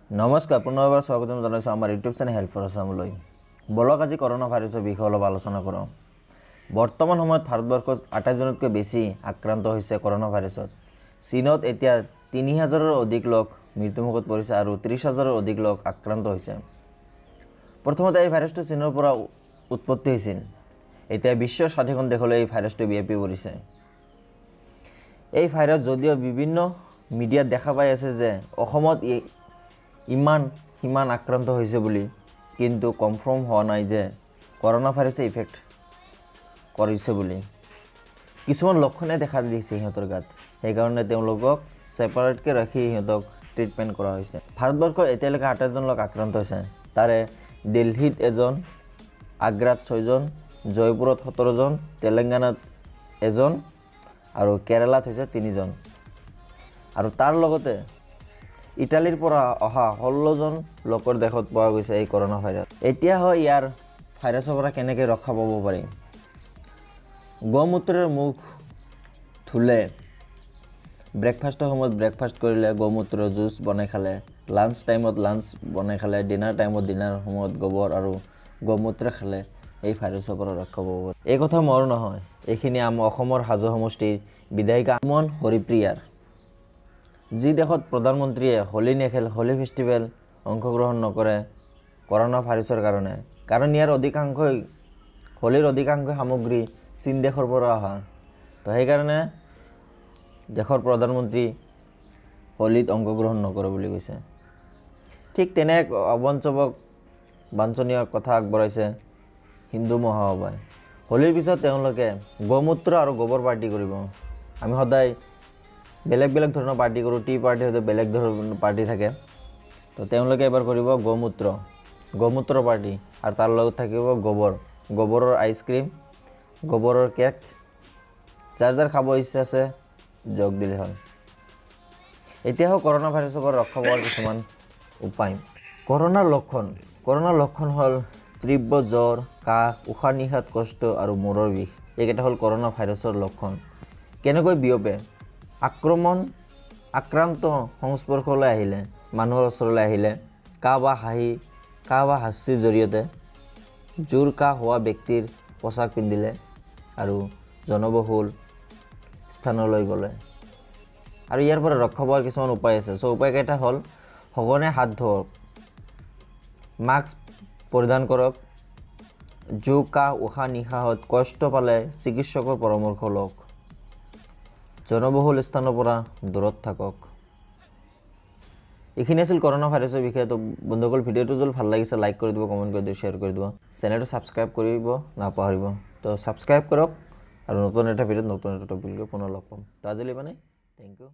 নমস্কাৰ পুনৰবাৰ স্বাগতম জনাইছোঁ আমাৰ ইউটিউব চেনেল হেল্প ফৰ আছামলৈ। বলক আজি কৰোনা ভাইৰাছৰ বিষয়ে অলপ আলোচনা কৰোঁ। বৰ্তমান সময়ত ভাৰতবৰ্ষত 28জনতকৈ বেছি আক্ৰান্ত হৈছে কৰোনা ভাইৰাছত। চীনত এতিয়া 3000ৰ অধিক লোক মৃত্যুমুখত পৰিছে আৰু 30,000ৰ অধিক লোক আক্ৰান্ত হৈছে। প্ৰথমতে এই ভাইৰাছটো চীনৰ পৰা উৎপত্তি হৈছিল। এতিয়া বিশ্বৰ 60খন দেশলৈ এই ভাইৰাছটো বিয়পি পৰিছে। এই ভাইৰাছ যদিও বিভিন্ন মিডিয়াত দেখা পাই আছে যে অসমত ইমান আক্ৰান্ত হৈছে বুলি, কিন্তু কনফাৰ্ম হোৱা নাই যে কৰোনা ভাইৰাছে ইফেক্ট কৰিছে বুলি। কিছুমান লক্ষণে দেখা দিছে সিহঁতৰ গাত, সেইকাৰণে তেওঁলোকক ছেপাৰেটকৈ ৰাখি সিহঁতক ট্ৰিটমেণ্ট কৰা হৈছে। ভাৰতবৰ্ষৰ এতিয়ালৈকে 28জন লোক আক্ৰান্ত হৈছে। তাৰে দিল্লীত 1জন, আগ্ৰাত 6জন, জয়পুৰত 17জন, তেলেংগানাত 1জন আৰু কেৰালাত হৈছে 3জন। আৰু তাৰ লগতে ইটালীৰ পৰা অহা 16জন লোকৰ দেশত পোৱা গৈছে এই কৰোনা ভাইৰাছ। এতিয়া হয় ইয়াৰ ভাইৰাছৰ পৰা কেনেকৈ ৰক্ষা পাব পাৰি। গোমূত্ৰৰ মুখ ধুলে, ব্ৰেকফাষ্টৰ সময়ত ব্ৰেকফাষ্ট কৰিলে গোমূত্ৰৰ জুচ বনাই খালে, লাঞ্চ টাইমত লাঞ্চ বনাই খালে, ডিনাৰ টাইমত ডিনাৰ সময়ত গোবৰ আৰু গোমূত্ৰ খালে এই ভাইৰাছৰ পৰা ৰক্ষা পাব পাৰি। এই কথা মোৰ নহয়, এইখিনি আমাৰ অসমৰ হাজো সমষ্টিৰ বিধায়িকা আমন হৰিপ্ৰিয়াৰ। যি দেশত প্ৰধানমন্ত্ৰীয়ে হোলী ফেষ্টিভেল অংশগ্ৰহণ নকৰে কৰোনা ভাইৰাছৰ কাৰণে, কাৰণ ইয়াৰ হোলীৰ অধিকাংশ সামগ্ৰী চীন দেশৰ পৰা অহা, তো সেইকাৰণে দেশৰ প্ৰধানমন্ত্ৰী হোলীত অংশগ্ৰহণ নকৰে বুলি কৈছে। ঠিক তেনে এক বাঞ্ছনীয় কথা আগবঢ়াইছে হিন্দু মহাসভাই। হোলীৰ পিছত তেওঁলোকে গোমূত্ৰ আৰু গোবৰ পাৰ্টি কৰিব। আমি সদায় বেলেগ ধৰণৰ পাৰ্টি কৰোঁ, টি পাৰ্টি হয়তো বেলেগ ধৰণৰ পাৰ্টি থাকে, তো তেওঁলোকে এবাৰ কৰিব গোমূত্ৰ পাৰ্টি, আৰু তাৰ লগত থাকিব গোবৰৰ আইচক্ৰীম, গোবৰৰ কেক। যাৰ খাব ইচ্ছা আছে যোগ দিলে হ'ল। এতিয়াও কৰোনা ভাইৰাছৰ পৰা ৰক্ষা পোৱাৰ কিছুমান উপায়। কৰোনাৰ লক্ষণ হ'ল তীব্ৰ জ্বৰ, কাহ, উশাহ নিশাহত কষ্ট আৰু মূৰৰ বিষ। এইকেইটা হ'ল কৰোনা ভাইৰাছৰ লক্ষণ। কেনেকৈ বিয়পে? আক্ৰান্ত সংস্পৰ্শলৈ আহিলে, মানুহৰ ওচৰলৈ আহিলে, কাহ বা হাঁচিৰ জৰিয়তে, জোৰ কাহ হোৱা ব্যক্তিৰ পোচাক পিন্ধিলে আৰু জনবহুল স্থানলৈ গ'লে। আৰু ইয়াৰ পৰা ৰক্ষা পোৱাৰ কিছুমান উপায় আছে। উপায়কেইটা হ'ল সঘনে হাত ধোৱক, মাস্ক পৰিধান কৰক, জোৰ কাহ উশাহ নিশাহত কষ্ট পালে চিকিৎসকৰ পৰামৰ্শ লওক, জনবহুল স্থানৰ পৰা দূৰত থাকক। এইখিনি আছিল কৰোনা ভাইৰাছৰ বিষয়ে। তো বন্ধুসকল, ভিডিঅ'টো যদি ভাল লাগিছে লাইক কৰি দিব, কমেণ্ট কৰি দিব, শ্বেয়াৰ কৰি দিব, চেনেলটো ছাবস্ক্ৰাইব কৰিব নাপাহৰিব। তো ছাবস্ক্ৰাইব কৰক আৰু নতুন এটা ভিডিঅ'ত নতুন এটা টপিক লৈ পুনৰ লগ পাম। তো আজিলৈ থেংক ইউ।